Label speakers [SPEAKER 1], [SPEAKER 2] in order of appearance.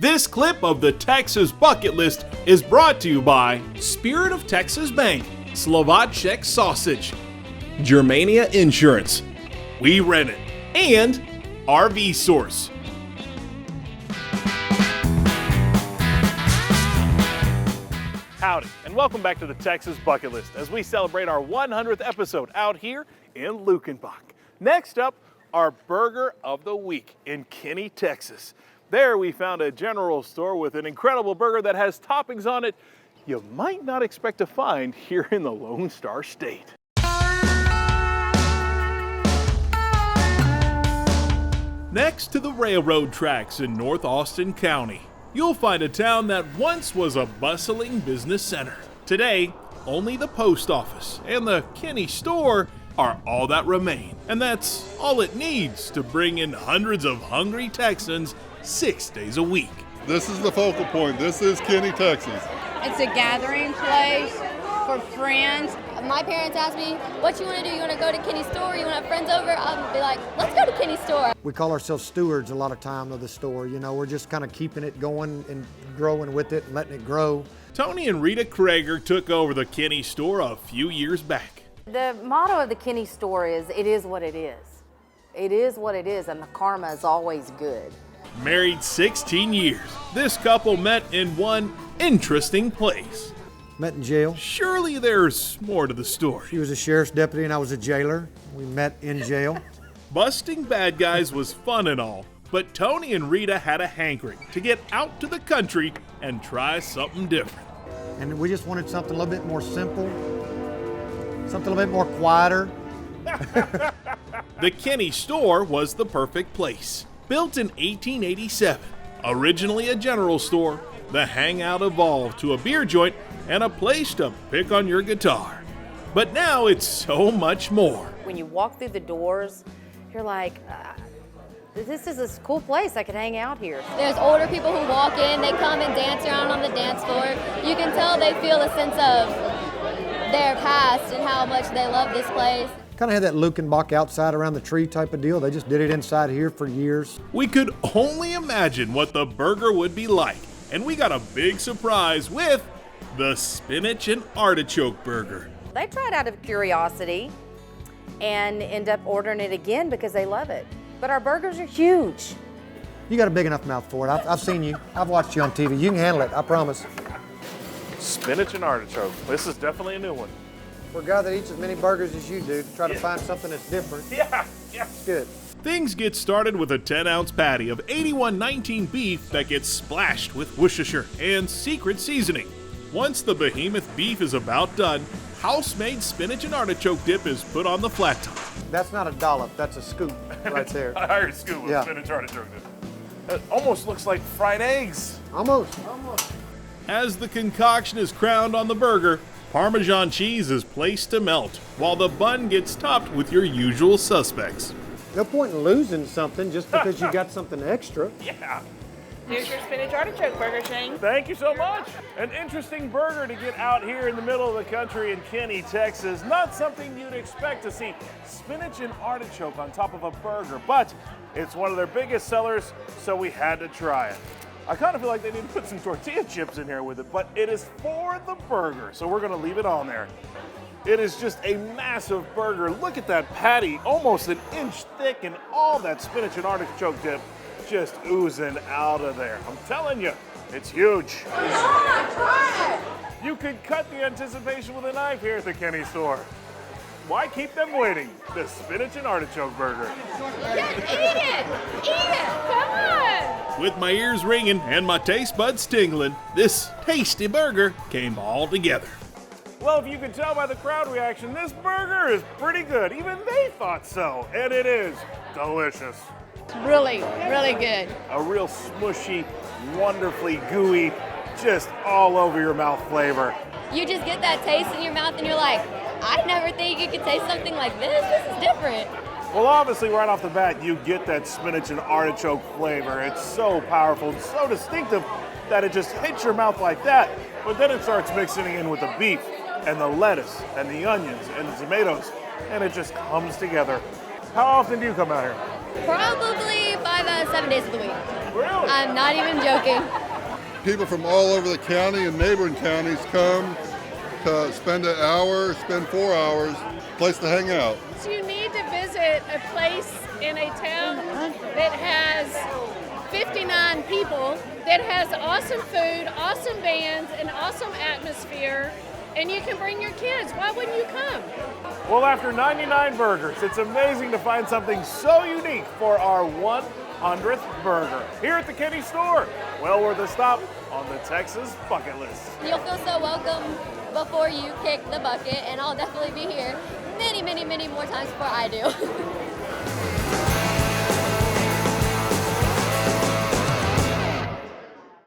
[SPEAKER 1] This clip of the Texas Bucket List is brought to you by Spirit of Texas Bank, Slovacek Sausage, Germania Insurance, We Rent It, and RV Source. Howdy, and welcome back to the Texas Bucket List as we celebrate our 100th episode out here in Lukenbach. Next up, our Burger of the Week in Kenney, Texas. There we found a general store with an incredible burger that has toppings on it you might not expect to find here in the Lone Star State. Next to the railroad tracks in North Austin County, you'll find a town that once was a bustling business center. Today, only the post office and the Kenney Store are all that remain, and that's all it needs to bring in hundreds of hungry Texans 6 days a week.
[SPEAKER 2] This is the focal point. This is Kenney, Texas.
[SPEAKER 3] It's a gathering place for friends. My parents ask me, what you want to do? You want to go to Kenney Store? You want to have friends over? I'll be like, let's go to Kenney Store.
[SPEAKER 4] We call ourselves stewards a lot of time of the store. You know, we're just kind of keeping it going and growing with it and letting it grow.
[SPEAKER 1] Tony and Rita Krager took over the Kenney Store a few years back.
[SPEAKER 5] The motto of the Kenney Store is, it is what it is. It is what it is, and the karma is always good.
[SPEAKER 1] Married 16 years, this couple met in one interesting place.
[SPEAKER 4] Met in jail.
[SPEAKER 1] Surely there's more to the story.
[SPEAKER 4] She was a sheriff's deputy and I was a jailer. We met in jail.
[SPEAKER 1] Busting bad guys was fun and all, but Tony and Rita had a hankering to get out to the country and try something different.
[SPEAKER 4] And we just wanted something a little bit more simple, something a little bit more quieter.
[SPEAKER 1] The Kenney Store was the perfect place. Built in 1887, originally a general store, the hangout evolved to a beer joint and a place to pick on your guitar. But now it's so much more.
[SPEAKER 5] When you walk through the doors, you're like, this is a cool place. I could hang out here.
[SPEAKER 3] There's older people who walk in, they come and dance around on the dance floor. You can tell they feel a sense of their past and how much they love this place.
[SPEAKER 4] Kind of had that Lukenbach outside around the tree type of deal. They just did it inside here for years.
[SPEAKER 1] We could only imagine what the burger would be like, and we got a big surprise with the Spinach and Artichoke Burger.
[SPEAKER 5] They tried out of curiosity and end up ordering it again because they love it. But our burgers are huge.
[SPEAKER 4] You got a big enough mouth for it. I've seen you. I've watched you on TV. You can handle it, I promise.
[SPEAKER 1] Spinach and artichoke. This is definitely a new one.
[SPEAKER 4] For a guy that eats as many burgers as you do, to try to find something that's different.
[SPEAKER 1] Yeah.
[SPEAKER 4] It's good.
[SPEAKER 1] Things get started with a 10-ounce patty of 8119 beef that gets splashed with Worcestershire and secret seasoning. Once the behemoth beef is about done, house-made spinach and artichoke dip is put on the flat top.
[SPEAKER 4] That's not a dollop, that's a scoop right there.
[SPEAKER 1] A higher scoop of spinach artichoke dip. It almost looks like fried eggs.
[SPEAKER 4] Almost.
[SPEAKER 1] As the concoction is crowned on the burger, Parmesan cheese is placed to melt, while the bun gets topped with your usual suspects.
[SPEAKER 4] No point in losing something just because you got something extra.
[SPEAKER 1] Yeah.
[SPEAKER 6] Here's your Spinach Artichoke Burger, Shane.
[SPEAKER 1] Thank you so much. An interesting burger to get out here in the middle of the country in Kenney, Texas. Not something you'd expect to see spinach and artichoke on top of a burger, but it's one of their biggest sellers, so we had to try it. I kind of feel like they need to put some tortilla chips in here with it, but it is for the burger, so we're gonna leave it on there. It is just a massive burger. Look at that patty, almost an inch thick, and all that spinach and artichoke dip just oozing out of there. I'm telling you, it's huge. You could cut the anticipation with a knife here at the Kenney Store. Why keep them waiting? The Spinach and Artichoke Burger.
[SPEAKER 6] Yeah, eat it! Eat it! Come on!
[SPEAKER 1] With my ears ringing and my taste buds tingling, this tasty burger came all together. Well, if you can tell by the crowd reaction, this burger is pretty good. Even they thought so, and it is delicious.
[SPEAKER 3] Really, really good.
[SPEAKER 1] A real smushy, wonderfully gooey, just all over your mouth flavor.
[SPEAKER 3] You just get that taste in your mouth and you're like, I never think you could taste something like this. This is different.
[SPEAKER 1] Well, obviously, right off the bat, you get that spinach and artichoke flavor. It's so powerful and so distinctive that it just hits your mouth like that. But then it starts mixing in with the beef and the lettuce and the onions and the tomatoes, and it just comes together. How often do you come out here?
[SPEAKER 3] Probably 5 5 7 days of the week.
[SPEAKER 1] Really?
[SPEAKER 3] I'm not even joking.
[SPEAKER 2] People from all over the county and neighboring counties come to spend an hour, spend 4 hours, place to hang out.
[SPEAKER 7] So you need to visit a place in a town that has 59 people, that has awesome food, awesome bands, an awesome atmosphere, and you can bring your kids. Why wouldn't you come?
[SPEAKER 1] Well, after 99 burgers, it's amazing to find something so unique for our 100th burger. Here at the Kenney Store, well worth a stop on the Texas bucket list.
[SPEAKER 3] You'll feel so welcome before you kick the bucket, and I'll definitely be here many, many, many more times before I do.